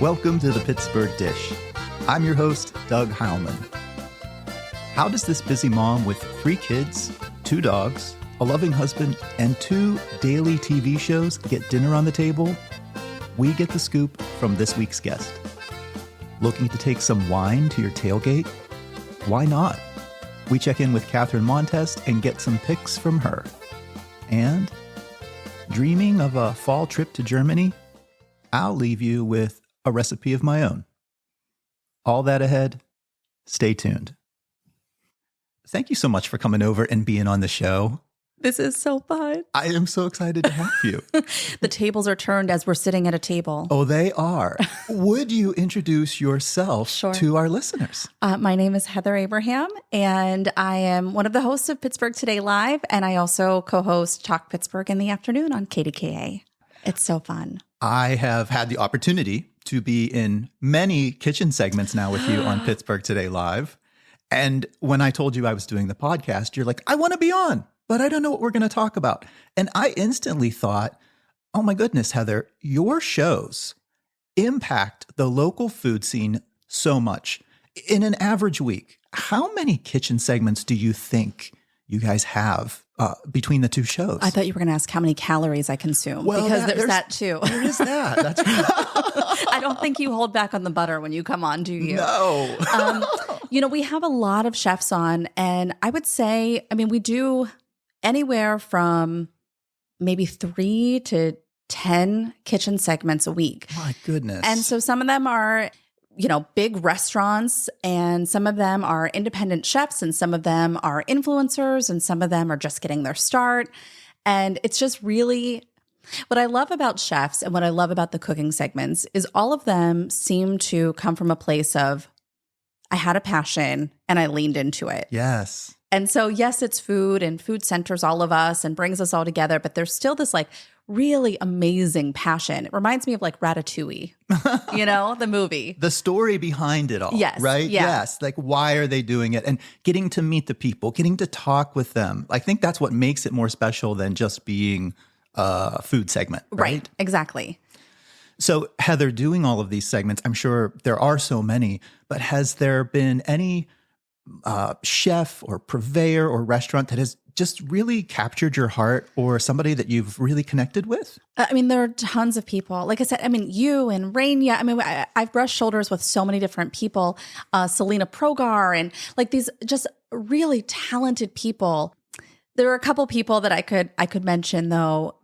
Welcome to the Pittsburgh Dish. I'm your host, Doug Heilman. How does this busy mom with 3 kids, 2 dogs, a loving husband, and 2 daily TV shows get dinner on the table? We get the scoop from this week's guest. Looking to take some wine to your tailgate? Why not? We check in with Catherine Montest and get some pics from her. And dreaming of a fall trip to Germany? I'll leave you with a recipe of my own. All that ahead. Stay tuned. Thank you so much for coming over and being on the show. This is so fun. I am so excited to have you. The tables are turned as we're sitting at a table. Oh, they are. Would you introduce yourself to our listeners? My name is Heather Abraham, and I am one of the hosts of Pittsburgh Today Live, and I also co-host Talk Pittsburgh in the afternoon on KDKA. It's so fun. I have had the opportunity to be in many kitchen segments now with you on Pittsburgh Today Live. And when I told you I was doing the podcast, you're like, I want to be on, but I don't know what we're going to talk about. And I instantly thought, oh my goodness, Heather, your shows impact the local food scene so much. In an average week, how many kitchen segments do you think you guys have between the 2 shows? I thought you were going to ask how many calories I consume, well, because there's that too. There is that. That's right. I don't think you hold back on the butter when you come on, do you? No. We have a lot of chefs on, and I would say, we do anywhere from maybe 3 to 10 kitchen segments a week. My goodness. And so some of them are big restaurants, and some of them are independent chefs, and some of them are influencers, and some of them are just getting their start. And it's just really what I love about chefs and what I love about the cooking segments is all of them seem to come from a place of, I had a passion and I leaned into it. Yes. And so, yes, it's food, and food centers all of us and brings us all together, but there's still this really amazing passion. It reminds me of Ratatouille, the movie. The story behind it all, yes, right? Yeah. Yes. Why are they doing it? And getting to meet the people, getting to talk with them. I think that's what makes it more special than just being a food segment, right? Exactly. So, Heather, doing all of these segments, I'm sure there are so many, but has there been any chef or purveyor or restaurant that has just really captured your heart, or somebody that you've really connected with? There are tons of people. Like I said, you and Rainia. I've brushed shoulders with so many different people, Selena Progar, and these just really talented people. There are a couple people that I could mention, though.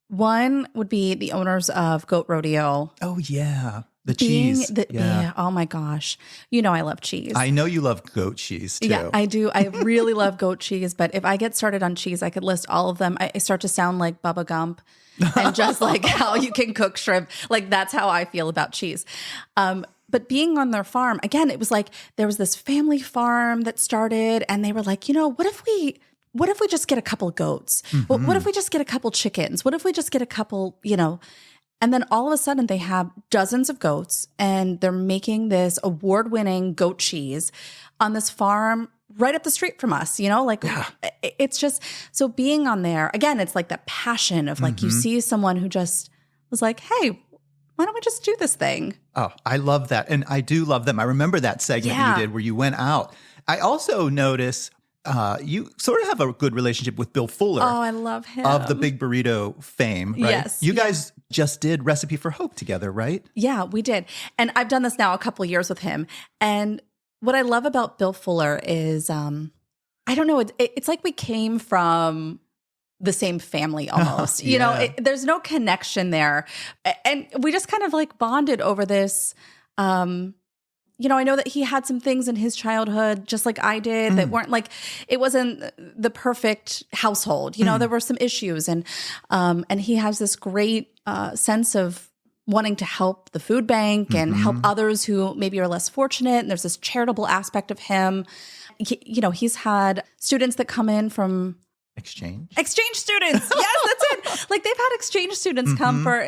One would be the owners of Goat Rodeo. Oh, yeah. The cheese. Yeah. Oh, my gosh. I love cheese. I know you love goat cheese, too. Yeah, I do. I really love goat cheese. But if I get started on cheese, I could list all of them. I start to sound like Bubba Gump and just how you can cook shrimp. That's how I feel about cheese. But being on their farm, again, it was there was this family farm that started, and they were like, what if we just get a couple goats? Mm-hmm. What if we just get a couple chickens? What if we just get a couple, And then all of a sudden they have dozens of goats, and they're making this award-winning goat cheese on this farm right up the street from us, Yeah. It's just, so being on there, again, it's that passion of you see someone who just was like, hey, why don't we just do this thing? Oh, I love that. And I do love them. I remember that segment you did where you went out. I also notice you sort of have a good relationship with Bill Fuller. Oh, I love him. Of the Big Burrito fame, right? Yes. You guys just did Recipe for Hope together, right? Yeah, we did. And I've done this now a couple of years with him. And what I love about Bill Fuller is, I don't know, it's like we came from the same family almost. There's no connection there. And we just kind of bonded over this. I know that he had some things in his childhood, just like I did, that weren't it wasn't the perfect household. There were some issues, and he has this great sense of wanting to help the food bank and help others who maybe are less fortunate. And there's this charitable aspect of him. He's had students that come in from Exchange students. Yes, that's it. They've had exchange students come for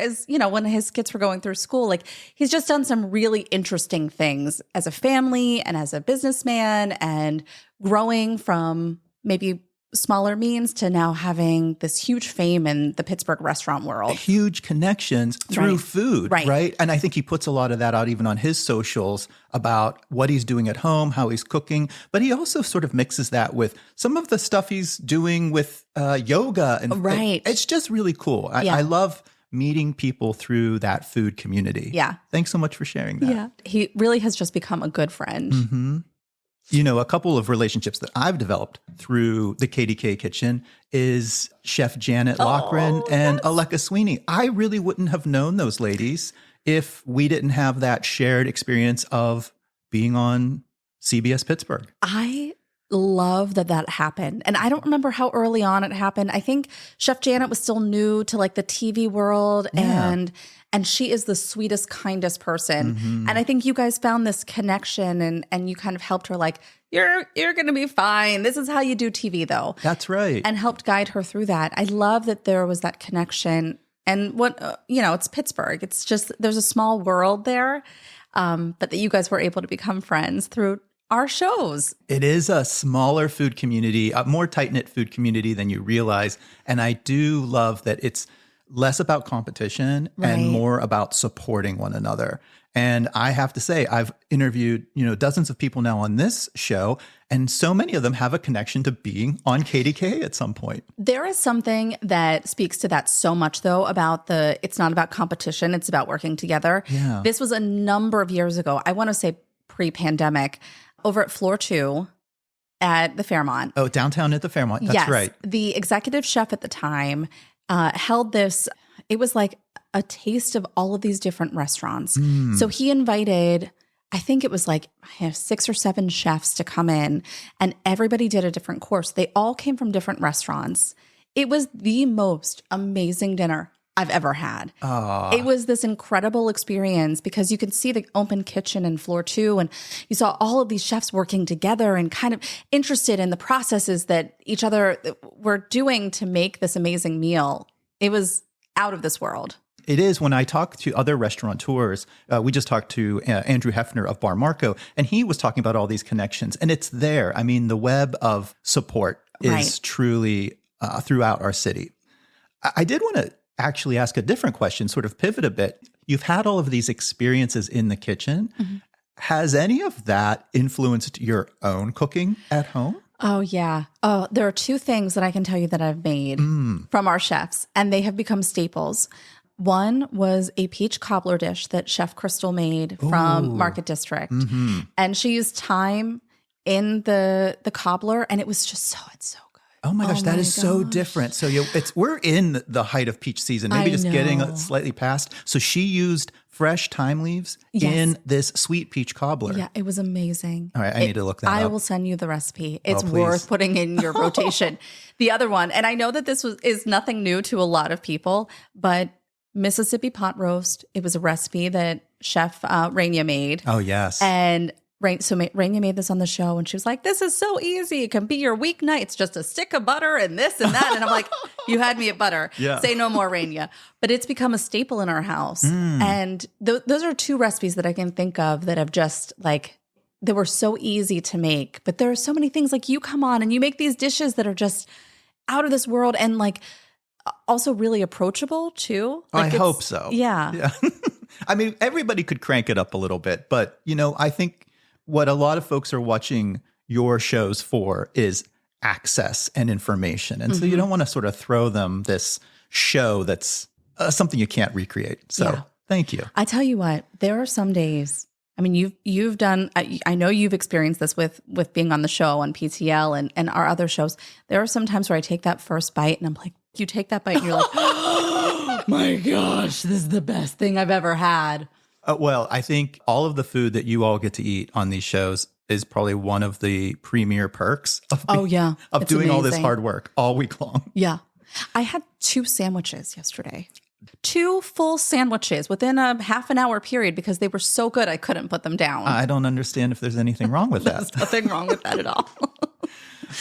when his kids were going through school. He's just done some really interesting things as a family and as a businessman, and growing from maybe smaller means to now having this huge fame in the Pittsburgh restaurant world. Huge connections through food, Right. right? And I think he puts a lot of that out even on his socials about what he's doing at home, how he's cooking. But he also sort of mixes that with some of the stuff he's doing with yoga. And Right. it's just really cool. I love meeting people through that food community. Yeah. Thanks so much for sharing that. Yeah. He really has just become a good friend. Mm-hmm. You know, a couple of relationships that I've developed through the KDKA kitchen is Chef Janet Loughran and Aleka Sweeney. I really wouldn't have known those ladies if we didn't have that shared experience of being on CBS Pittsburgh. I love that happened. And I don't remember how early on it happened. I think Chef Janet was still new to like the TV world, and she is the sweetest, kindest person. Mm-hmm. And I think you guys found this connection and you kind of helped her like, you're going to be fine. This is how you do TV though. That's right. And helped guide her through that. I love that there was that connection. And what, it's Pittsburgh. It's just, there's a small world there. But that you guys were able to become friends through our shows. It is a smaller food community, a more tight-knit food community than you realize. And I do love that it's less about competition and more about supporting one another. And I have to say, I've interviewed, dozens of people now on this show, and so many of them have a connection to being on KDKA at some point. There is something that speaks to that so much, though, about it's not about competition, it's about working together. Yeah. This was a number of years ago. I want to say pre-pandemic, over at Floor 2 at the Fairmont. Oh, downtown at the Fairmont. That's right. The executive chef at the time held this, it was like a taste of all of these different restaurants. So he invited, I think it was like 6 or 7 chefs to come in, and everybody did a different course. They all came from different restaurants. It was the most amazing dinner I've ever had. It was this incredible experience because you could see the open kitchen in Floor 2, and you saw all of these chefs working together and kind of interested in the processes that each other were doing to make this amazing meal. It was out of this world. It is. When I talk to other restaurateurs, we just talked to Andrew Hefner of Bar Marco, and he was talking about all these connections, and it's there. I mean, the web of support is truly throughout our city. I did want to actually ask a different question, sort of pivot a bit. You've had all of these experiences in the kitchen. Mm-hmm. Has any of that influenced your own cooking at home? Oh, yeah. Oh, there are 2 things that I can tell you that I've made from our chefs, and they have become staples. One was a peach cobbler dish that Chef Crystal made from Market District. Mm-hmm. And she used thyme in the cobbler, and it was just it's so good. Oh my gosh, that is so different. So we're in the height of peach season, maybe just getting slightly past. So she used fresh thyme leaves in this sweet peach cobbler. Yeah, it was amazing. All right, I need to look that up. I will send you the recipe. It's worth putting in your rotation. The other one, and I know that this is nothing new to a lot of people, but Mississippi pot roast. It was a recipe that Chef Rania made. Oh, yes. And Rania made this on the show, and she was like, this is so easy. It can be your weeknight. It's just a stick of butter and this and that. And I'm like, you had me at butter. Yeah. Say no more, Rania. But it's become a staple in our house. And those are 2 recipes that I can think of that have just they were so easy to make. But there are so many things, like you come on and you make these dishes that are just out of this world and also really approachable too. I hope so. Yeah. I mean, everybody could crank it up a little bit, but I think what a lot of folks are watching your shows for is access and information. And so you don't want to sort of throw them this show that's something you can't recreate. So thank you. I tell you what, there are some days, I mean, you've done, I know you've experienced this with being on the show on PTL and our other shows. There are some times where I take that first bite and I'm like, you take that bite and you're like, oh my gosh, this is the best thing I've ever had. Well, I think all of the food that you all get to eat on these shows is probably one of the premier perks of doing all this hard work all week long. Yeah. I had 2 sandwiches yesterday. 2 full sandwiches within a half an hour period because they were so good I couldn't put them down. I don't understand if there's anything wrong with that. There's nothing wrong with that at all.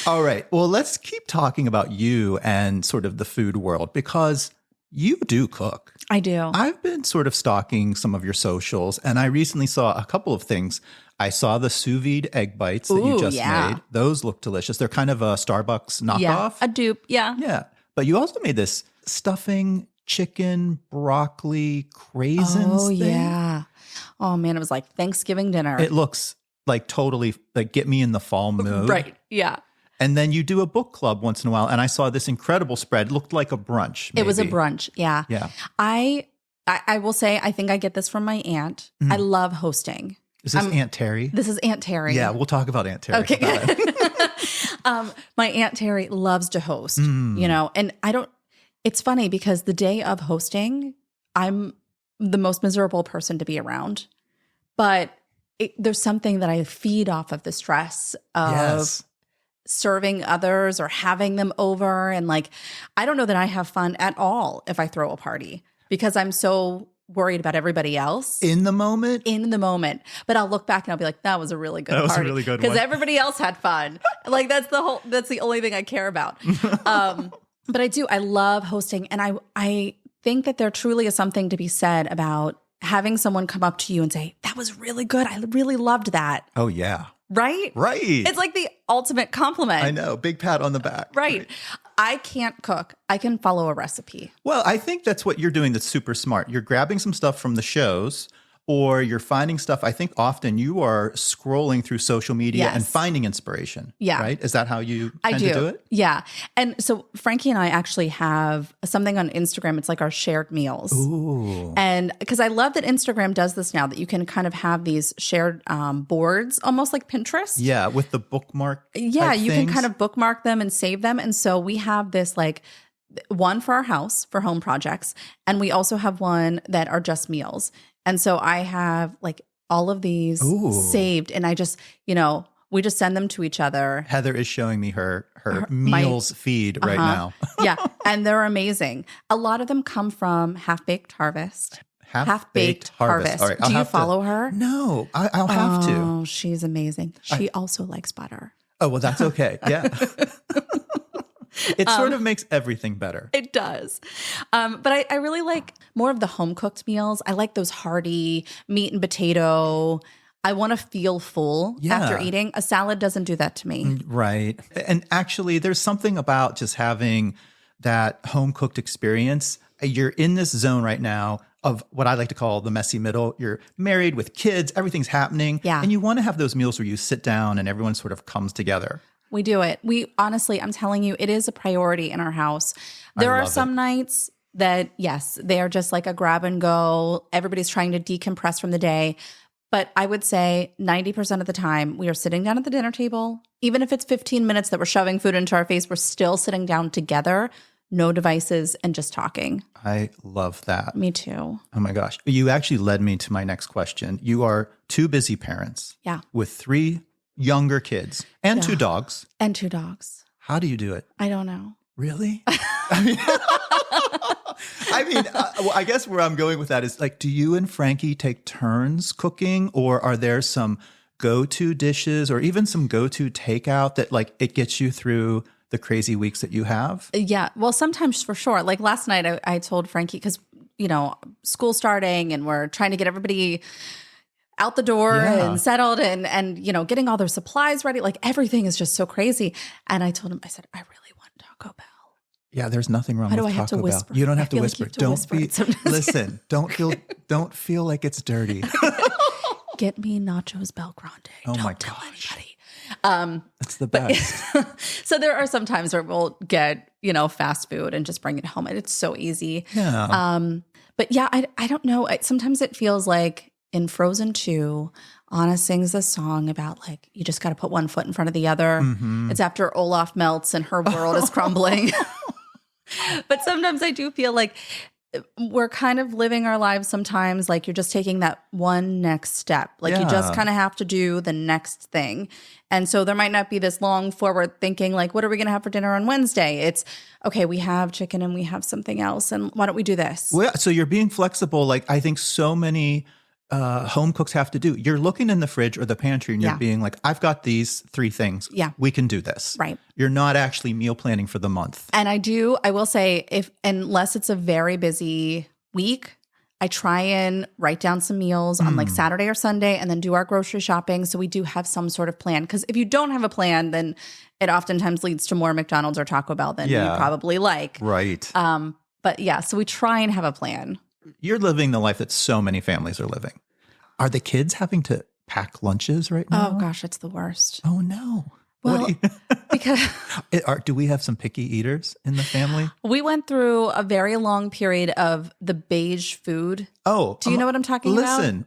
All right. Well, let's keep talking about you and sort of the food world, because You do cook. I do. I've been sort of stalking some of your socials, and I recently saw a couple of things. I saw the sous vide egg bites that you just made. Those look delicious. They're kind of a Starbucks knockoff. Yeah, a dupe. Yeah. Yeah. But you also made this stuffing chicken, broccoli, craisins thing. Yeah. Oh, man. It was like Thanksgiving dinner. It looks like totally like get me in the fall mood. Right. Yeah. And then you do a book club once in a while. And I saw this incredible spread. It looked like a brunch. Maybe. It was a brunch. Yeah. Yeah. I will say, I think I get this from my aunt. I love hosting. Is this Aunt Terry? This is Aunt Terry. Yeah, we'll talk about Aunt Terry. Okay. My Aunt Terry loves to host, and it's funny because the day of hosting, I'm the most miserable person to be around. But there's something that I feed off of the stress of serving others or having them over. And I don't know that I have fun at all if I throw a party because I'm so worried about everybody else. In the moment? In the moment. But I'll look back and I'll be like, that was a really good party. That was a really good one. Because everybody else had fun. That's the only thing I care about. But I love hosting. And I think that there truly is something to be said about having someone come up to you and say, that was really good. I really loved that. Oh, yeah. Right? Right. It's like the ultimate compliment. I know. Big pat on the back. Right. I can't cook. I can follow a recipe. Well, I think that's what you're doing that's super smart. You're grabbing some stuff from the shows or you're finding stuff. I think often you are scrolling through social media and finding inspiration. Yeah. Right? Is that how you tend to do it? Yeah. And so Frankie and I actually have something on Instagram. It's like our shared meals. Ooh. And because I love that Instagram does this now, that you can kind of have these shared boards, almost like Pinterest. Yeah. With the bookmark. Yeah. You can kind of bookmark them and save them. And so we have this one for our house for home projects. And we also have one that are just meals. And so I have all of these saved, and I just, we just send them to each other. Heather is showing me her meals feed right now. Yeah, and they're amazing. A lot of them come from Half-Baked Harvest. Half-Baked Harvest. All right, do you follow her? No, I'll have to. Oh, she's amazing. She also likes butter. Oh, well, that's okay. Yeah. It sort of makes everything better. It does. But I really like more of the home-cooked meals. I like those hearty meat and potato. I want to feel full after eating. A salad doesn't do that to me. Right. And actually, there's something about just having that home-cooked experience. You're in this zone right now of what I like to call the messy middle. You're married with kids. Everything's happening. Yeah. And you want to have those meals where you sit down and everyone sort of comes together. We do it. We honestly, I'm telling you, it is a priority in our house. There are some nights that, yes, they are just like a grab and go. Everybody's trying to decompress from the day. But I would say 90% of the time we are sitting down at the dinner table. Even if it's 15 minutes that we're shoving food into our face, we're still sitting down together, no devices, and just talking. I love that. Me too. Oh my gosh. You actually led me to my next question. You are two busy parents. Yeah. With 3 younger kids and 2 dogs. And 2 dogs. How do you do it? I don't know. Really? Well, I guess where I'm going with that is do you and Frankie take turns cooking, or are there some go-to dishes or even some go-to takeout that it gets you through the crazy weeks that you have? Yeah. Well, sometimes for sure. Like last night I told Frankie, because, school starting and we're trying to get everybody out the door and settled and getting all their supplies ready. Everything is just so crazy. And I told him, I said, I really want Taco Bell. Yeah, there's nothing wrong with Taco Bell. Why do I have to whisper? You don't have to whisper. Listen, don't feel like it's dirty. Get me nachos Bel Grande. Don't tell anybody. That's the best. So there are some times where we'll get, fast food and just bring it home. And it's so easy. Yeah. But yeah, I don't know. Sometimes it feels like in Frozen 2, Anna sings a song about you just got to put one foot in front of the other. Mm-hmm. It's after Olaf melts and her world is crumbling. But sometimes I do feel like we're kind of living our lives sometimes you're just taking that one next step. You just kind of have to do the next thing. And so there might not be this long forward thinking what are we going to have for dinner on Wednesday? It's, okay, we have chicken and we have something else. And why don't we do this? Well, so you're being flexible. I think so many home cooks have to do. You're looking in the fridge or the pantry and you're being like, I've got these 3 things. Yeah. We can do this. Right. You're not actually meal planning for the month. And I will say, unless it's a very busy week, I try and write down some meals on like Saturday or Sunday and then do our grocery shopping. So we do have some sort of plan. Because if you don't have a plan, then it oftentimes leads to more McDonald's or Taco Bell than you probably like. Right. But yeah, so we try and have a plan. You're living the life that so many families are living. Are the kids having to pack lunches right now? Oh gosh, it's the worst. Oh no. Well, because do we have some picky eaters in the family? We went through a very long period of the beige food. Oh, do you know what I'm talking about? Listen,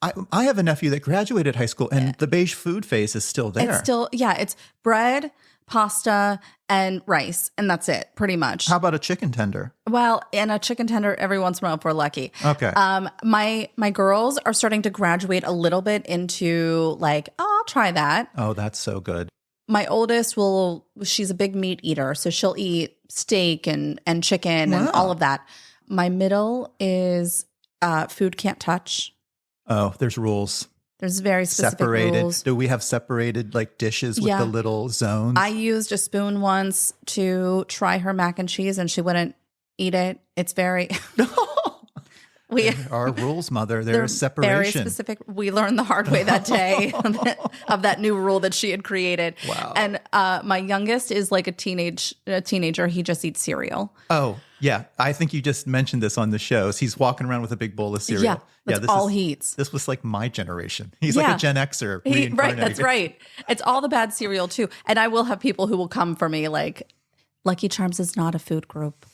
I have a nephew that graduated high school and the beige food phase is still there. It's still, it's bread, pasta, and rice. And that's it, pretty much. How about a chicken tender? Well, and a chicken tender every once in a while if we're lucky. Okay. My girls are starting to graduate a little bit into like, I'll try that. Oh, that's so good. My oldest she's a big meat eater, so she'll eat steak and chicken and all of that. My middle is food can't touch. Oh, there's rules. There's very specific separated rules. Do we have separated like dishes with the little zones? I used a spoon once to try her mac and cheese and she wouldn't eat it. It's very... There are rules, Mother. There's separation. Very specific. We learned the hard way that day of that new rule that she had created. Wow. And my youngest is like a teenager. He just eats cereal. Oh, yeah. I think you just mentioned this on the shows. He's walking around with a big bowl of cereal. Yeah, that's all he eats. This was like my generation. He's like a Gen Xer. Right, that's right. It's all the bad cereal too. And I will have people who will come for me like, Lucky Charms is not a food group.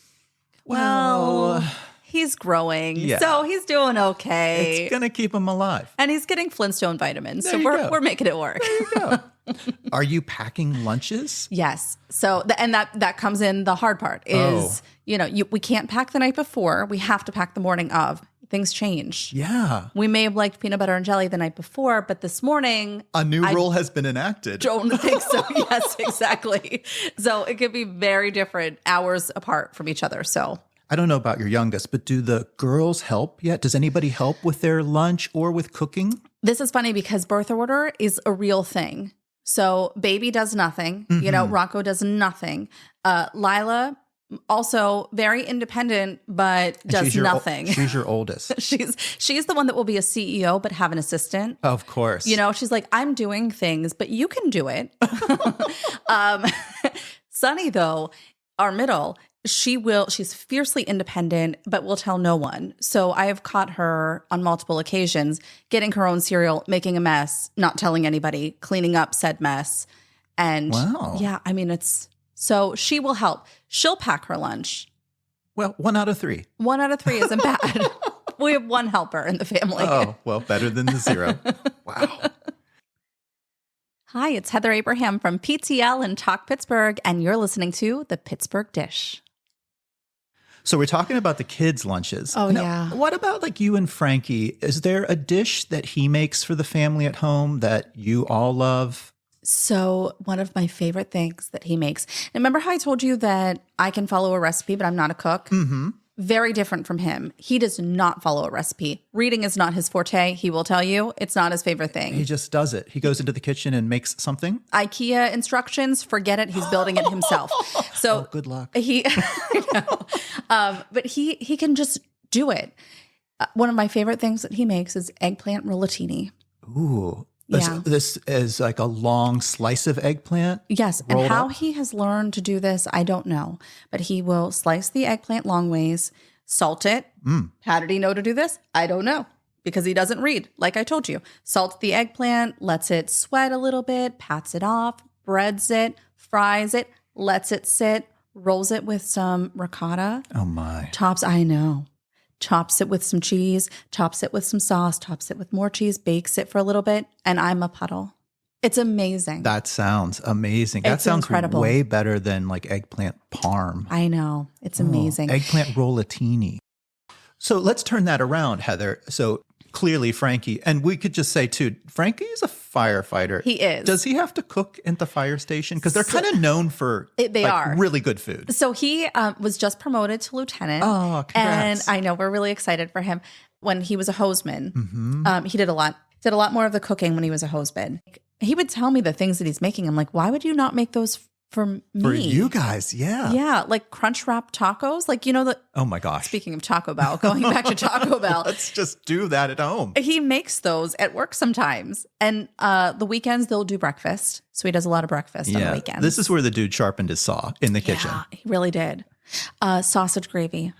Well, he's growing, so he's doing okay. It's going to keep him alive. And he's getting Flintstone vitamins, so we're making it work. There you go. Are you packing lunches? Yes. So, that comes in the hard part is, we can't pack the night before. We have to pack the morning of. Things change. Yeah. We may have liked peanut butter and jelly the night before, but this morning... A new rule has been enacted. Don't think so. Yes, exactly. So it could be very different hours apart from each other, so... I don't know about your youngest, but do the girls help yet? Does anybody help with their lunch or with cooking? This is funny because birth order is a real thing. So baby does nothing. Rocco does nothing. Lila, also very independent, but does nothing. She's your oldest. She's the one that will be a CEO, but have an assistant. Of course. She's like, I'm doing things, but you can do it. Sunny, though, our middle... she's fiercely independent, but will tell no one. So I have caught her on multiple occasions getting her own cereal, making a mess, not telling anybody, cleaning up said mess. And so she will help. She'll pack her lunch. Well, 1 out of 3. 1 out of 3 isn't bad. We have 1 helper in the family. Oh, well, better than the 0. Wow. Hi, it's Heather Abraham from PTL and Talk Pittsburgh, and you're listening to The Pittsburgh Dish. So we're talking about the kids' lunches. Oh, yeah. What about like you and Frankie? Is there a dish that he makes for the family at home that you all love? So one of my favorite things that he makes. Remember how I told you that I can follow a recipe, but I'm not a cook? Mm-hmm. Very different from him. He does not follow a recipe. Reading is not his forte. He will tell you it's not his favorite thing. He just does it. He goes into the kitchen and makes something. IKEA instructions, forget it. He's building it himself. So good luck. But he can just do it. One of my favorite things that he makes is eggplant rollatini. Ooh. Yeah. This is like a long slice of eggplant? Yes. And how he has learned to do this, I don't know. But he will slice the eggplant long ways, salt it. How did he know to do this? I don't know. Because he doesn't read, like I told you. Salt the eggplant, lets it sweat a little bit, pats it off, breads it, fries it, lets it sit, rolls it with some ricotta. Oh, my. Chops it with some cheese, chops it with some sauce, chops it with more cheese, bakes it for a little bit, and I'm a puddle. It's amazing. That sounds amazing. That sounds incredible. Way better than like eggplant parm. I know. It's amazing. Eggplant rollatini. So let's turn that around, Heather. So clearly Frankie, and we could just say too, Frankie is a firefighter. He is. Does he have to cook at the fire station? Because they're kind of known for really good food. So he was just promoted to lieutenant. Oh, congrats. And I know we're really excited for him. when he was a hoseman. He did a lot more of the cooking when he was a hoseman. He would tell me the things that he's making. I'm like, why would you not make those for me? For you guys, yeah. Yeah, like crunch wrap tacos. Like, Oh my gosh. Speaking of Taco Bell, going back to Taco Bell. Let's just do that at home. He makes those at work sometimes. And the weekends, they'll do breakfast. So he does a lot of breakfast on the weekends. This is where the dude sharpened his saw, in the kitchen. Yeah, he really did. Sausage gravy.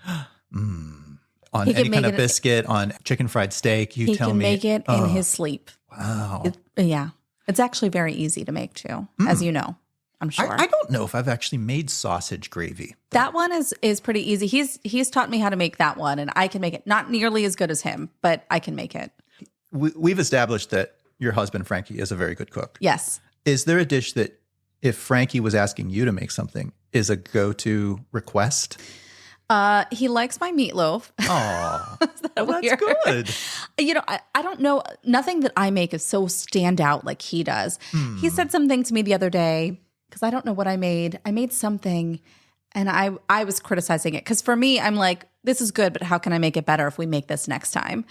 On any kind of biscuit, on chicken fried steak, He can make it in his sleep. Wow. Yeah. It's actually very easy to make too, as you know, I'm sure. I don't know if I've actually made sausage gravy. That one is pretty easy. He's taught me how to make that one, and I can make it. Not nearly as good as him, but I can make it. We've established that your husband, Frankie, is a very good cook. Yes. Is there a dish that if Frankie was asking you to make something is a go-to request? He likes my meatloaf. Oh, well, that's good. I don't know. Nothing that I make is so stand out like he does. He said something to me the other day, because I don't know what I made. I made something, and I was criticizing it. Because for me, I'm like, this is good, but how can I make it better if we make this next time?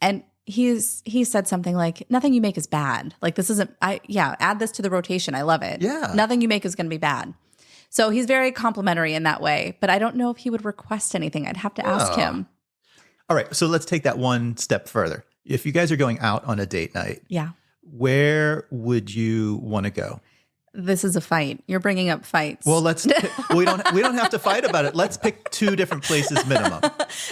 And he said something like, nothing you make is bad. Like, this isn't, add this to the rotation. I love it. Yeah. Nothing you make is going to be bad. So he's very complimentary in that way, but I don't know if he would request anything. I'd have to ask him. All right. So let's take that one step further. If you guys are going out on a date night, where would you want to go? This is a fight. You're bringing up fights. Well, we don't have to fight about it. Let's pick 2 different places minimum.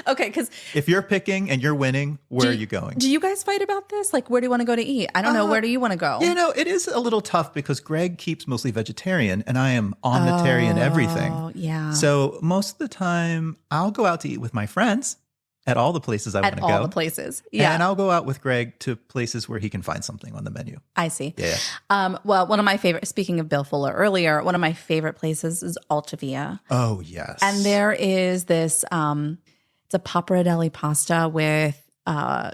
Okay, because if you're picking and you're winning, where are you going? Do you guys fight about this? Like, where do you want to go to eat? I don't know. Where do you want to go? It is a little tough because Greg keeps mostly vegetarian and I am omnitarian everything. Oh, yeah. So most of the time, I'll go out to eat with my friends at all the places I want to go. At all the places. Yeah. And I'll go out with Greg to places where he can find something on the menu. I see. Yeah. Well, one of my favorite, speaking of Bill Fuller earlier, one of my favorite places is Altavia. Oh, yes. And there is this, it's a pappardelle pasta with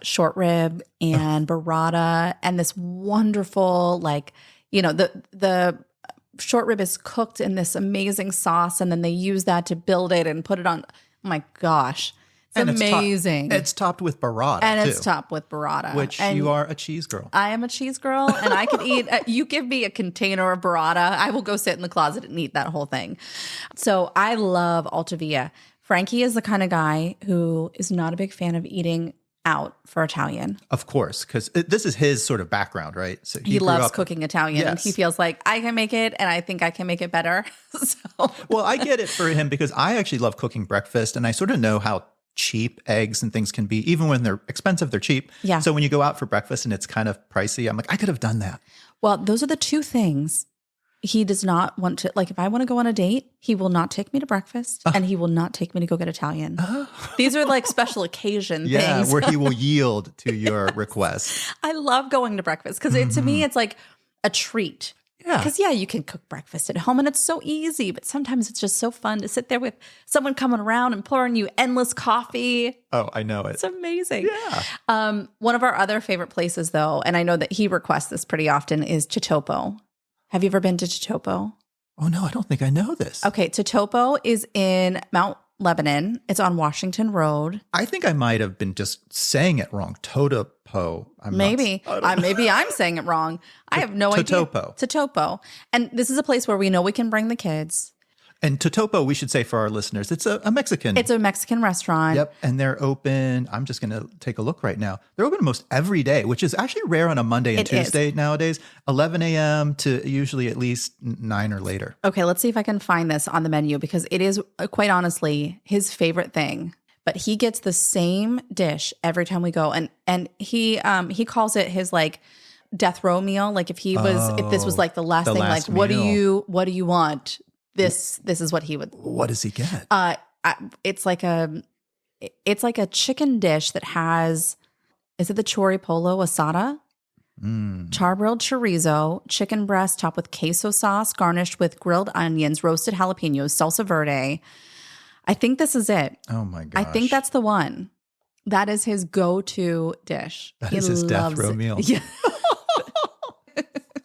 short rib and burrata and this wonderful, the short rib is cooked in this amazing sauce and then they use that to build it and put it on. Oh my gosh. It's amazing. It's topped with burrata, and too. It's topped with burrata. Which you are a cheese girl. I am a cheese girl, and I can eat. You give me a container of burrata, I will go sit in the closet and eat that whole thing. So I love Altavia. Frankie is the kind of guy who is not a big fan of eating out for Italian. Of course, because this is his sort of background, right? So he loves cooking Italian, and he feels like I can make it, and I think I can make it better. Well, I get it for him because I actually love cooking breakfast, and I sort of know how cheap eggs and things can be. Even when they're expensive, they're cheap. Yeah. So when you go out for breakfast and it's kind of pricey, I'm like, I could have done that. Well, those are the 2 things he does not want to, like if I want to go on a date, he will not take me to breakfast and he will not take me to go get Italian. These are like special occasion things. Where he will yield to your request. I love going to breakfast because to me, it's like a treat. Yeah. Because, you can cook breakfast at home and it's so easy, but sometimes it's just so fun to sit there with someone coming around and pouring you endless coffee. Oh, I know it. It's amazing. Yeah. One of our other favorite places, though, and I know that he requests this pretty often, is Chitopo. Have you ever been to Chitopo? Oh, no, I don't think I know this. Okay, Chitopo is in Mount Lebanon. It's on Washington Road. I think I might have been just saying it wrong. Totopo. Maybe I'm saying it wrong. I have no idea. Totopo. And this is a place where we know we can bring the kids. And Totopo, we should say for our listeners, it's a Mexican. It's a Mexican restaurant. Yep. And they're open. I'm just going to take a look right now. They're open almost every day, which is actually rare on a Monday and Tuesday nowadays. 11 a.m. to usually at least 9 or later. Okay, let's see if I can find this on the menu because it is quite honestly his favorite thing. But he gets the same dish every time we go. And he calls it his like death row meal. Like if this was like the last thing, like meal. what do you want? This is what he would. What does he get? It's like a chicken dish that has, is it the choripolo asada? Charbroiled chorizo, chicken breast topped with queso sauce, garnished with grilled onions, roasted jalapenos, salsa verde. I think this is it. Oh my gosh. I think that's the one. That is his go-to dish. That is his death row meal. Yeah.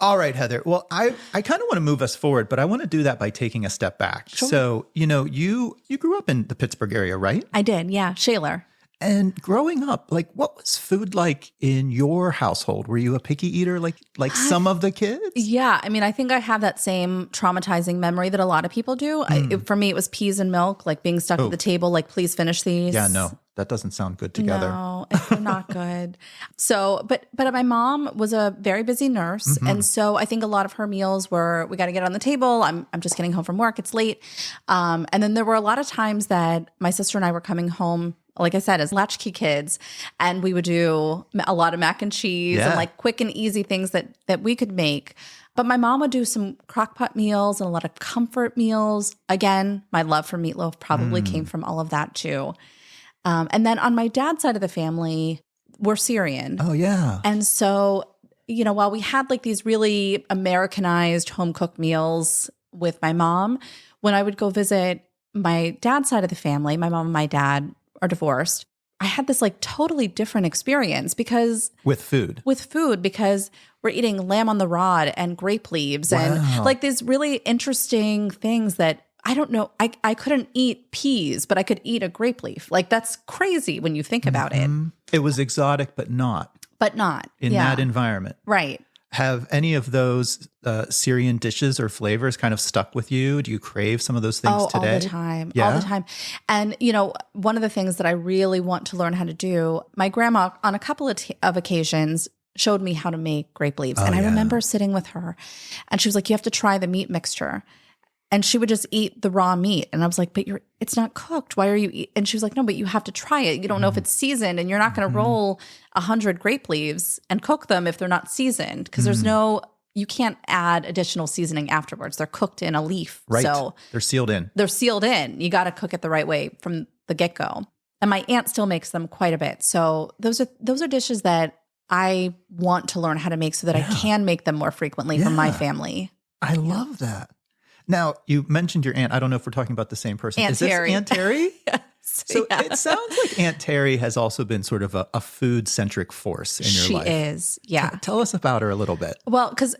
All right, Heather. Well, I kind of want to move us forward, but I want to do that by taking a step back. Sure. So, you grew up in the Pittsburgh area, right? I did, yeah. Shaler. And growing up, like, what was food like in your household? Were you a picky eater like some of the kids? Yeah. I mean, I think I have that same traumatizing memory that a lot of people do. For me, it was peas and milk, like being stuck at the table, like, please finish these. Yeah, no, that doesn't sound good together. No, it's not good. So, but my mom was a very busy nurse. And so I think a lot of her meals were, we got to get on the table. I'm just getting home from work. It's late. And then there were a lot of times that my sister and I were coming home, like I said, as latchkey kids, and we would do a lot of mac and cheese and like quick and easy things that we could make. But my mom would do some crock pot meals and a lot of comfort meals. Again, my love for meatloaf probably came from all of that too. And then on my dad's side of the family, we're Syrian. Oh, yeah. And so, while we had like these really Americanized home cooked meals with my mom, when I would go visit my dad's side of the family, my mom and my dad are divorced. I had this like totally different experience because with food, because we're eating lamb on the rod and grape leaves and like these really interesting things that I don't know. I couldn't eat peas, but I could eat a grape leaf. Like, that's crazy when you think about it. It was exotic, but not in that environment. Right. Have any of those Syrian dishes or flavors kind of stuck with you? Do you crave some of those things today? All the time. Yeah? All the time. And, one of the things that I really want to learn how to do, my grandma on a couple of occasions showed me how to make grape leaves. I remember sitting with her and she was like, you have to try the meat mixture. And she would just eat the raw meat. And I was like, but it's not cooked. Why are you eating? And she was like, no, but you have to try it. You don't know if it's seasoned, and you're not going to roll 100 grape leaves and cook them if they're not seasoned, because you can't add additional seasoning afterwards. They're cooked in a leaf. Right. So they're sealed in. You got to cook it the right way from the get-go. And my aunt still makes them quite a bit. So those are dishes that I want to learn how to make so that I can make them more frequently for my family. I love that. Now, you mentioned your aunt. I don't know if we're talking about the same person. Aunt Is this Terry. Aunt Terry? Yes. So it sounds like Aunt Terry has also been sort of a food-centric force in your life. She is, yeah. Tell us about her a little bit. Well, because,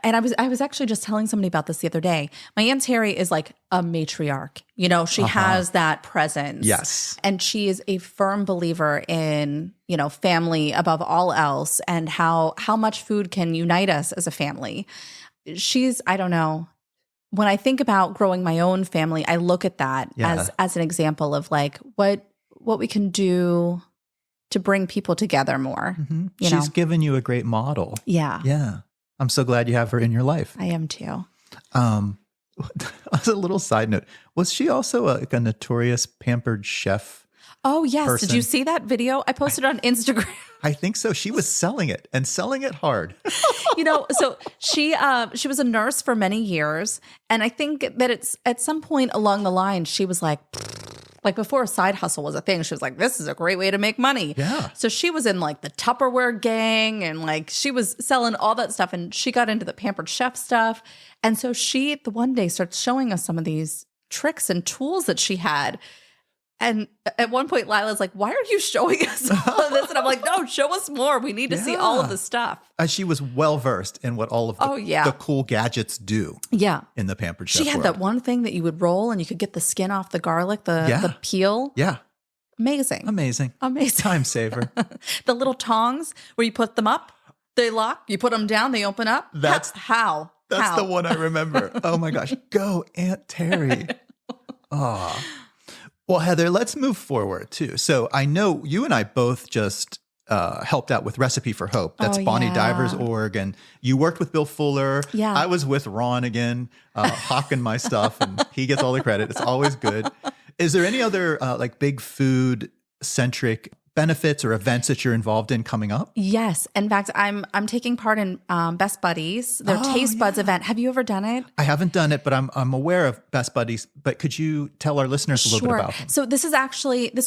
and I was actually just telling somebody about this the other day. My Aunt Terry is like a matriarch. She has that presence. Yes. And she is a firm believer in, family above all else, and how much food can unite us as a family. I don't know. When I think about growing my own family, I look at that as an example of like what we can do to bring people together more. Mm-hmm. She's given you a great model. Yeah. Yeah. I'm so glad you have her in your life. I am too. As a little side note, was she also a notorious pampered chef? Oh, yes. person? Did you see that video? I posted on Instagram. I think so. She was selling it hard. So she was a nurse for many years. And I think that it's at some point along the line, she was like before a side hustle was a thing, she was like, this is a great way to make money. Yeah. So she was in like the Tupperware gang, and like she was selling all that stuff, and she got into the pampered chef stuff. And so she, the one day, starts showing us some of these tricks and tools that she had. And at one point, Lila's like, why are you showing us all of this? And I'm like, no, show us more. We need to see all of the stuff. She was well-versed in what all of the cool gadgets do in the pampered chef She had world. that one thing that you would roll and you could get the skin off the garlic, the peel. Yeah. Amazing. Time saver. The little tongs where you put them up, they lock. You put them down, they open up. How? That's the one I remember. Oh my gosh. Go Aunt Terry. Oh. Well, Heather, let's move forward too. So I know you and I both just helped out with Recipe for Hope. That's Bonnie Diver's org. And you worked with Bill Fuller. Yeah. I was with Ron again, hawking my stuff, and he gets all the credit. It's always good. Is there any other like big food centric benefits or events that you're involved in coming up? Yes. In fact, I'm taking part in Best Buddies, their Taste Buds event. Have you ever done it? I haven't done it, but I'm aware of Best Buddies. But could you tell our listeners a little bit about them? So this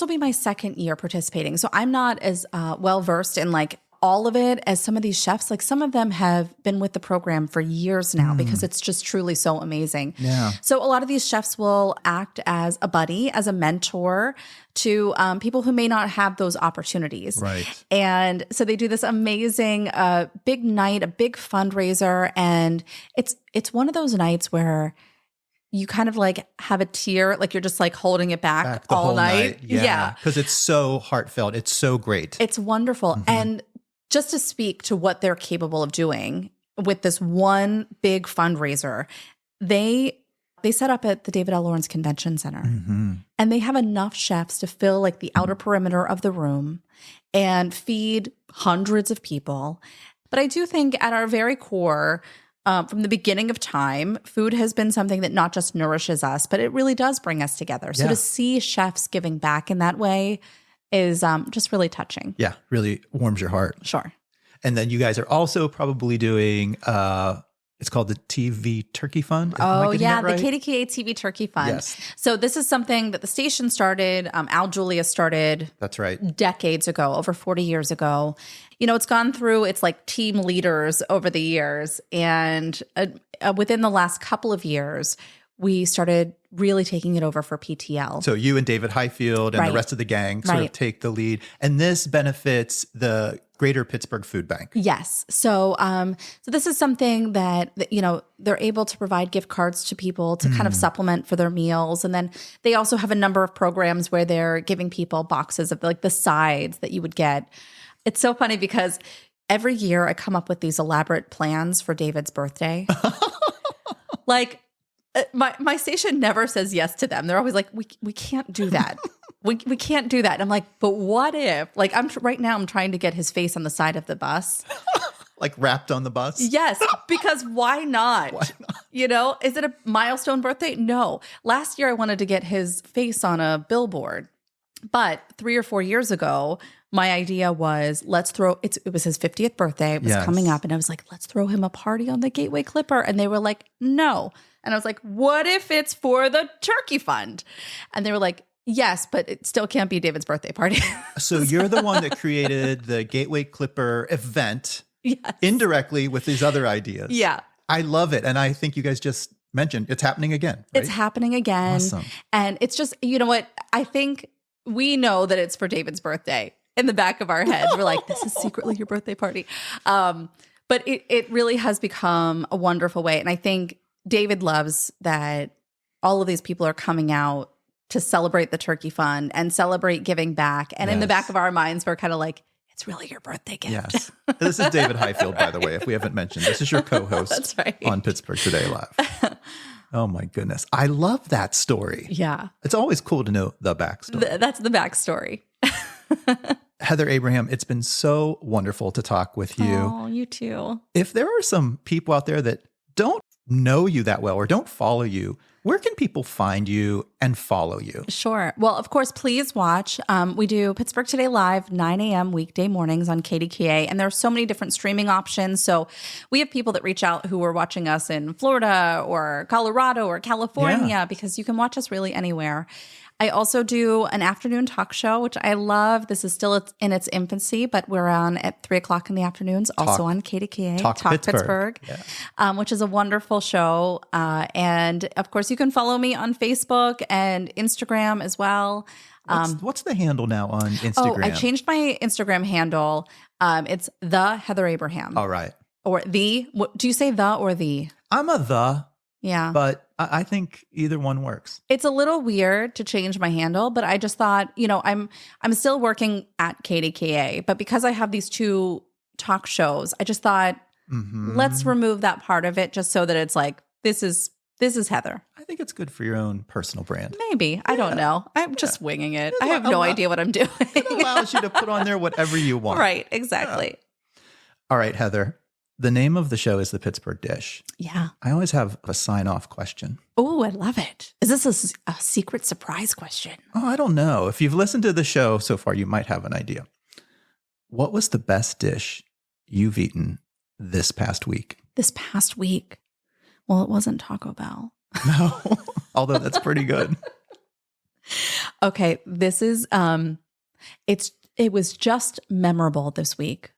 will be my second year participating. So I'm not as well versed in like all of it as some of these chefs. Like some of them have been with the program for years now because it's just truly so amazing. Yeah. So a lot of these chefs will act as a buddy, as a mentor to people who may not have those opportunities. Right. And so they do this amazing big night, a big fundraiser. And it's one of those nights where you kind of like have a tear, like you're just like holding it back the all whole night. Yeah. Because it's so heartfelt. It's so great. It's wonderful. And just to speak to what they're capable of doing with this one big fundraiser, they set up at the David L. Lawrence Convention Center. And they have enough chefs to fill like the outer perimeter of the room and feed hundreds of people. But I do think at our very core, from the beginning of time, food has been something that not just nourishes us, but it really does bring us together. So to see chefs giving back in that way is just really touching. Yeah, really warms your heart. Sure. And then you guys are also probably doing, it's called the TV Turkey Fund. Oh, yeah, right? the KDKA TV Turkey Fund. Yes. So this is something that the station started, Al Julia started. That's right. Decades ago, over 40 years ago. You know, it's gone through its like team leaders over the years. And within the last couple of years, we started really taking it over for PTL. So you and David Highfield and the rest of the gang sort of take the lead. And this benefits the Greater Pittsburgh Food Bank. Yes. So so this is something that, you know, they're able to provide gift cards to people to kind of supplement for their meals. And then they also have a number of programs where they're giving people boxes of like the sides that you would get. It's so funny because every year I come up with these elaborate plans for David's birthday. Like my station never says yes to them. They're always like, we can't do that. We can't do that. And I'm like, but what if? Like right now I'm trying to get his face on the side of the bus. Like wrapped on the bus? Yes, because why not? Why not? You know, is it a milestone birthday? No. Last year I wanted to get his face on a billboard. But 3 or 4 years ago, my idea was it was his 50th birthday. It was coming up. And I was like, let's throw him a party on the Gateway Clipper. And they were like, no. And I was like, what if it's for the Turkey Fund? And they were like, yes, but it still can't be David's birthday party. So you're the one that created the Gateway Clipper event indirectly with these other ideas. Yeah. I love it. And I think you guys just mentioned it's happening again. Right? It's happening again. Awesome. And it's just, you know what? I think we know that it's for David's birthday in the back of our heads. We're like, this is secretly your birthday party. But it really has become a wonderful way. And I think David loves that all of these people are coming out to celebrate the Turkey Fund and celebrate giving back. And in the back of our minds, we're kind of like, it's really your birthday gift. Yes. This is David Highfield, by the way, if we haven't mentioned. This is your co-host That's right. on Pittsburgh Today Live. Oh, my goodness. I love that story. Yeah. It's always cool to know the backstory. That's the backstory. Heather Abraham, it's been so wonderful to talk with you. Oh, you too. If there are some people out there that don't know you that well or don't follow you, where can people find you and follow you? Sure. Well, of course, please watch. We do Pittsburgh Today Live, 9 a.m. weekday mornings on KDKA. And there are so many different streaming options. So we have people that reach out who are watching us in Florida or Colorado or California because you can watch us really anywhere. I also do an afternoon talk show, which I love. This is still in its infancy, but we're on at 3 o'clock in the afternoons, also on KDKA, Talk Pittsburgh. Which is a wonderful show. And of course, you can follow me on Facebook and Instagram as well. What's the handle now on Instagram? Oh, I changed my Instagram handle. It's the Heather Abraham. All right. Or the, do you say the or the? I'm a the. Yeah. But I think either one works. It's a little weird to change my handle, but I just thought, you know, I'm still working at KDKA, but because I have these two talk shows, I just thought, let's remove that part of it just so that it's like, this is Heather. I think it's good for your own personal brand. Maybe. I don't know. I'm just winging it. I have no idea what I'm doing. It allows you to put on there whatever you want. Right. Exactly. Yeah. All right, Heather. The name of the show is The Pittsburgh Dish. Yeah. I always have a sign-off question. Oh, I love it. Is this a secret surprise question? Oh, I don't know. If you've listened to the show so far, you might have an idea. What was the best dish you've eaten this past week? This past week? Well, it wasn't Taco Bell. No, although that's pretty good. Okay, this is, it was just memorable this week.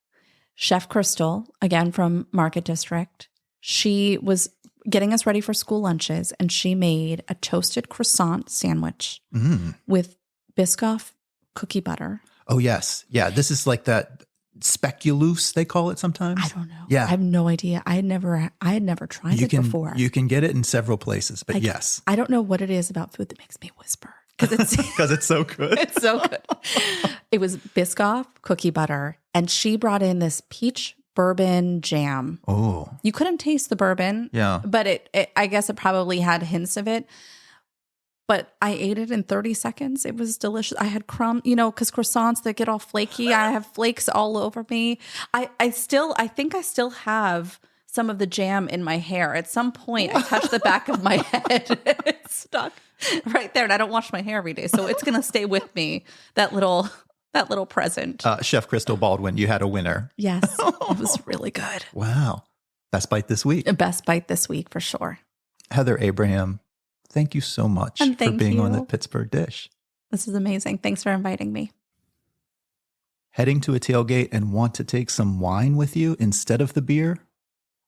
Chef Crystal, again from Market District, she was getting us ready for school lunches, and she made a toasted croissant sandwich with Biscoff cookie butter. Oh, yes. Yeah, this is like that speculous, they call it sometimes. I don't know. Yeah. I have no idea. I had never tried it before. You can get it in several places, but yes. I don't know what it is about food that makes me whisper. Because it's so good. It's so good. It was Biscoff, cookie butter, and she brought in this peach bourbon jam. Oh. You couldn't taste the bourbon. Yeah. But I guess it probably had hints of it. But I ate it in 30 seconds. It was delicious. I had because croissants, they get all flaky. I have flakes all over me. I think I still have some of the jam in my hair. At some point, I touched the back of my head. It's stuck right there. And I don't wash my hair every day. So it's going to stay with me, that little present. Chef Crystal Baldwin, you had a winner. Yes. It was really good. Wow. Best bite this week. Best bite this week for sure. Heather Abraham, thank you so much for being on the Pittsburgh Dish. This is amazing. Thanks for inviting me. Heading to a tailgate and want to take some wine with you instead of the beer?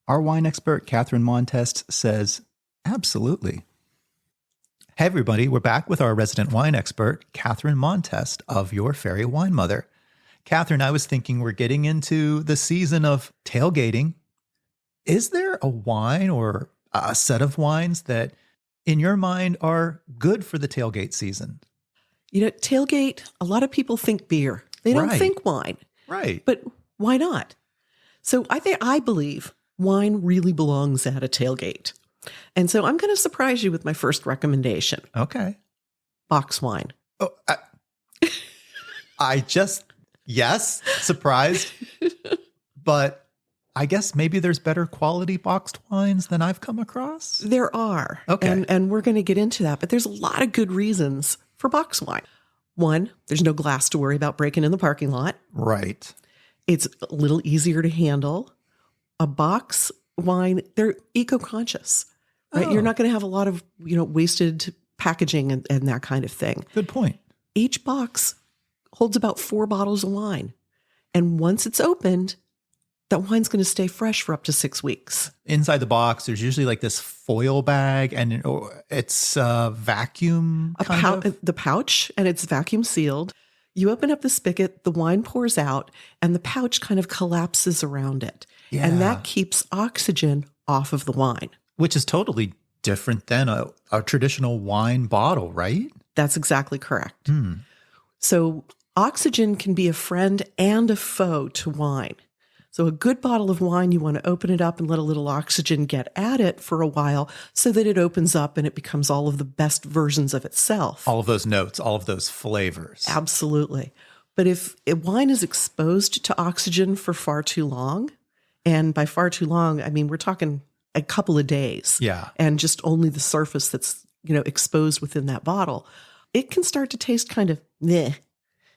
Our wine expert, Catherine Montest, says, absolutely. Hey, everybody, we're back with our resident wine expert, Catherine Montest of Your Fairy Wine Mother. Catherine, I was thinking we're getting into the season of tailgating. Is there a wine or a set of wines that in your mind are good for the tailgate season? Tailgate, a lot of people think beer. They don't think wine. Right. But why not? So I believe wine really belongs at a tailgate. And so I'm going to surprise you with my first recommendation. Okay. Box wine. Oh, yes, surprised. But I guess maybe there's better quality boxed wines than I've come across. There are. Okay. And we're going to get into that. But there's a lot of good reasons for box wine. One, there's no glass to worry about breaking in the parking lot. Right. It's a little easier to handle. A box wine, they're eco-conscious, right? Oh. You're not going to have a lot of, wasted packaging and that kind of thing. Good point. Each box holds about 4 bottles of wine. And once it's opened, that wine's going to stay fresh for up to 6 weeks. Inside the box, there's usually like this foil bag and it's vacuum The pouch, and it's vacuum sealed. You open up the spigot, the wine pours out, and the pouch kind of collapses around it. Yeah. And that keeps oxygen off of the wine. Which is totally different than a traditional wine bottle, right? That's exactly correct. So oxygen can be a friend and a foe to wine. So a good bottle of wine, you want to open it up and let a little oxygen get at it for a while so that it opens up and it becomes all of the best versions of itself. All of those notes, all of those flavors. Absolutely. But if wine is exposed to oxygen for far too long, and by far too long, I mean, we're talking a couple of days. Yeah. And just only the surface that's, exposed within that bottle, it can start to taste kind of meh.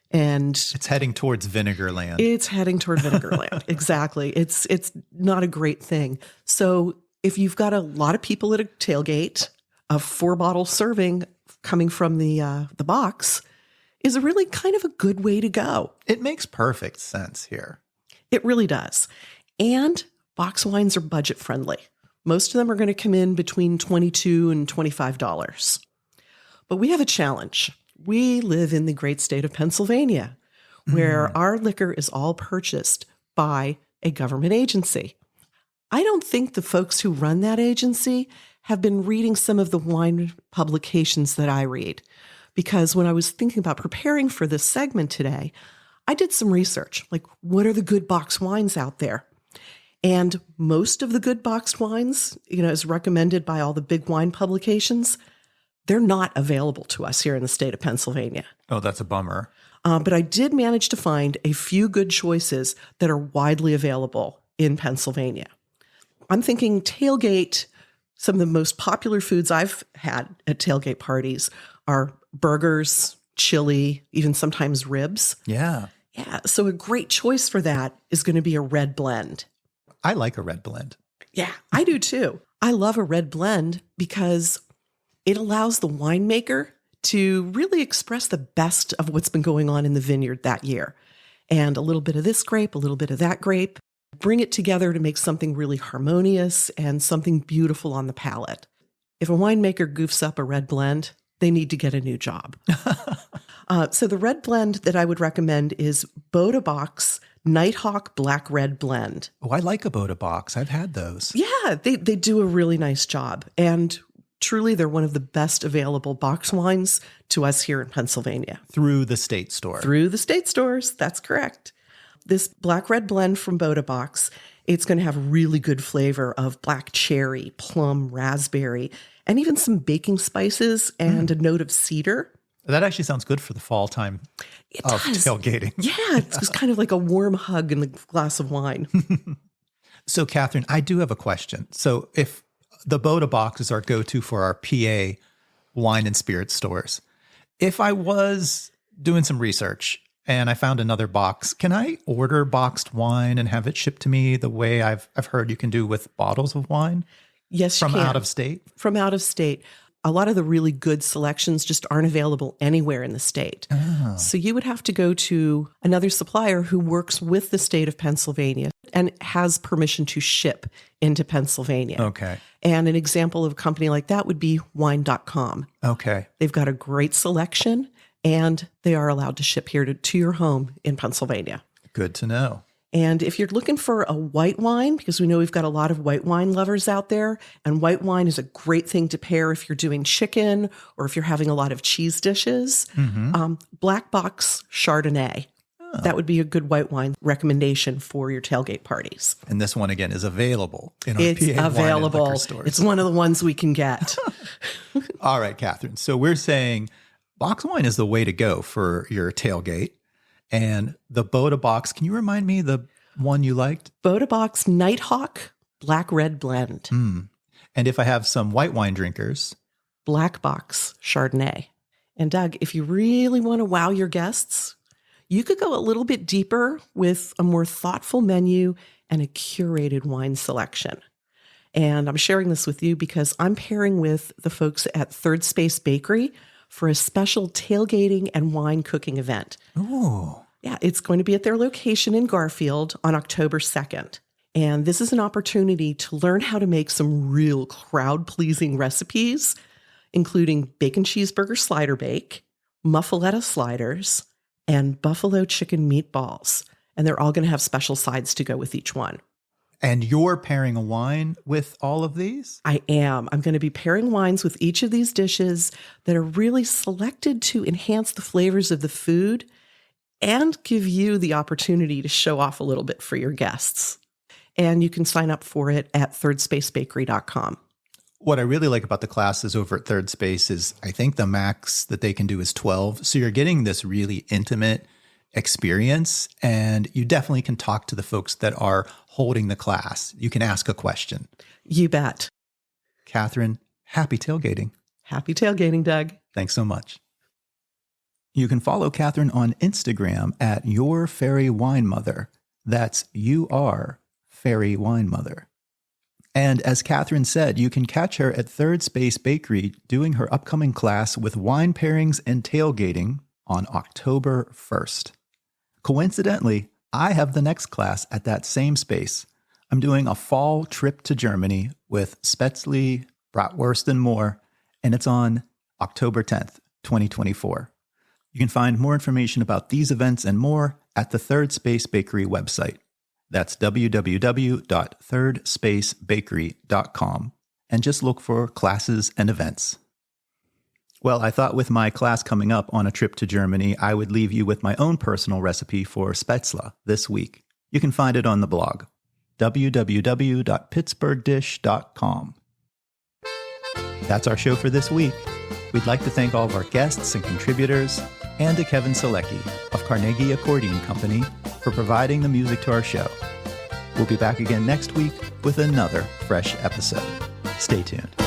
And it's heading towards vinegar land. It's heading toward vinegar land. Exactly. It's not a great thing. So if you've got a lot of people at a tailgate, a 4-bottle serving coming from the box is a really kind of a good way to go. It makes perfect sense here. It really does. And box wines are budget friendly. Most of them are going to come in between $22 and $25. But we have a challenge. We live in the great state of Pennsylvania, where our liquor is all purchased by a government agency. I don't think the folks who run that agency have been reading some of the wine publications that I read, because when I was thinking about preparing for this segment today, I did some research, like what are the good box wines out there? And most of the good boxed wines, as recommended by all the big wine publications, they're not available to us here in the state of Pennsylvania. Oh, that's a bummer. But I did manage to find a few good choices that are widely available in Pennsylvania. I'm thinking tailgate. Some of the most popular foods I've had at tailgate parties are burgers, chili, even sometimes ribs. Yeah. Yeah. So a great choice for that is going to be a red blend. I like a red blend. Yeah, I do too. I love a red blend because it allows the winemaker to really express the best of what's been going on in the vineyard that year. And a little bit of this grape, a little bit of that grape, bring it together to make something really harmonious and something beautiful on the palate. If a winemaker goofs up a red blend, they need to get a new job. So the red blend that I would recommend is Boda Box Nighthawk Black Red Blend. Oh, I like a Boda box. I've had those. Yeah, they do a really nice job. And truly, they're one of the best available box wines to us here in Pennsylvania. Through the state store. Through the state stores. That's correct. This Black Red Blend from Boda Box, it's going to have really good flavor of black cherry, plum, raspberry, and even some baking spices and a note of cedar. That actually sounds good for the fall time of tailgating. Yeah, it's kind of like a warm hug in a glass of wine. So, Catherine, I do have a question. So if the Boda box is our go-to for our PA wine and spirit stores, if I was doing some research and I found another box, can I order boxed wine and have it shipped to me the way I've heard you can do with bottles of wine? Yes, you from can. out of state? From out of state. A lot of the really good selections just aren't available anywhere in the state. Oh. So you would have to go to another supplier who works with the state of Pennsylvania and has permission to ship into Pennsylvania. Okay. And an example of a company like that would be wine.com. Okay. They've got a great selection and they are allowed to ship here to your home in Pennsylvania. Good to know. And if you're looking for a white wine, because we know we've got a lot of white wine lovers out there, and white wine is a great thing to pair if you're doing chicken or if you're having a lot of cheese dishes, Black Box Chardonnay. Oh. That would be a good white wine recommendation for your tailgate parties. And this one, again, is available in our it's PA available. Wine and liquor stores. It's one of the ones we can get. All right, Catherine. So we're saying box wine is the way to go for your tailgate. And the Boda box, can you remind me the one you liked? Boda Box Nighthawk Black Red Blend. And if I have some white wine drinkers? Black Box Chardonnay. And Doug, if you really want to wow your guests, you could go a little bit deeper with a more thoughtful menu and a curated wine selection. And I'm sharing this with you because I'm pairing with the folks at Third Space Bakery for a special tailgating and wine cooking event. Oh. Yeah, it's going to be at their location in Garfield on October 2nd. And this is an opportunity to learn how to make some real crowd-pleasing recipes, including bacon cheeseburger slider bake, muffaletta sliders, and buffalo chicken meatballs. And they're all going to have special sides to go with each one. And you're pairing a wine with all of these? I am. I'm going to be pairing wines with each of these dishes that are really selected to enhance the flavors of the food and give you the opportunity to show off a little bit for your guests. And you can sign up for it at thirdspacebakery.com. What I really like about the classes over at Third Space is I think the max that they can do is 12. So you're getting this really intimate experience, and you definitely can talk to the folks that are holding the class. You can ask a question. You bet. Catherine, happy tailgating. Happy tailgating, Doug. Thanks so much. You can follow Catherine on Instagram at Your Fairy Wine Mother. That's UR Fairy Wine Mother. And as Catherine said, you can catch her at Third Space Bakery doing her upcoming class with wine pairings and tailgating on October 1st. Coincidentally, I have the next class at that same space. I'm doing a fall trip to Germany with Spätzle, bratwurst, and more, and it's on October 10th, 2024. You can find more information about these events and more at the Third Space Bakery website. That's www.thirdspacebakery.com, and just look for classes and events. Well, I thought with my class coming up on a trip to Germany, I would leave you with my own personal recipe for Spätzle this week. You can find it on the blog, www.pittsburghdish.com. That's our show for this week. We'd like to thank all of our guests and contributors, and to Kevin Selecki of Carnegie Accordion Company for providing the music to our show. We'll be back again next week with another fresh episode. Stay tuned.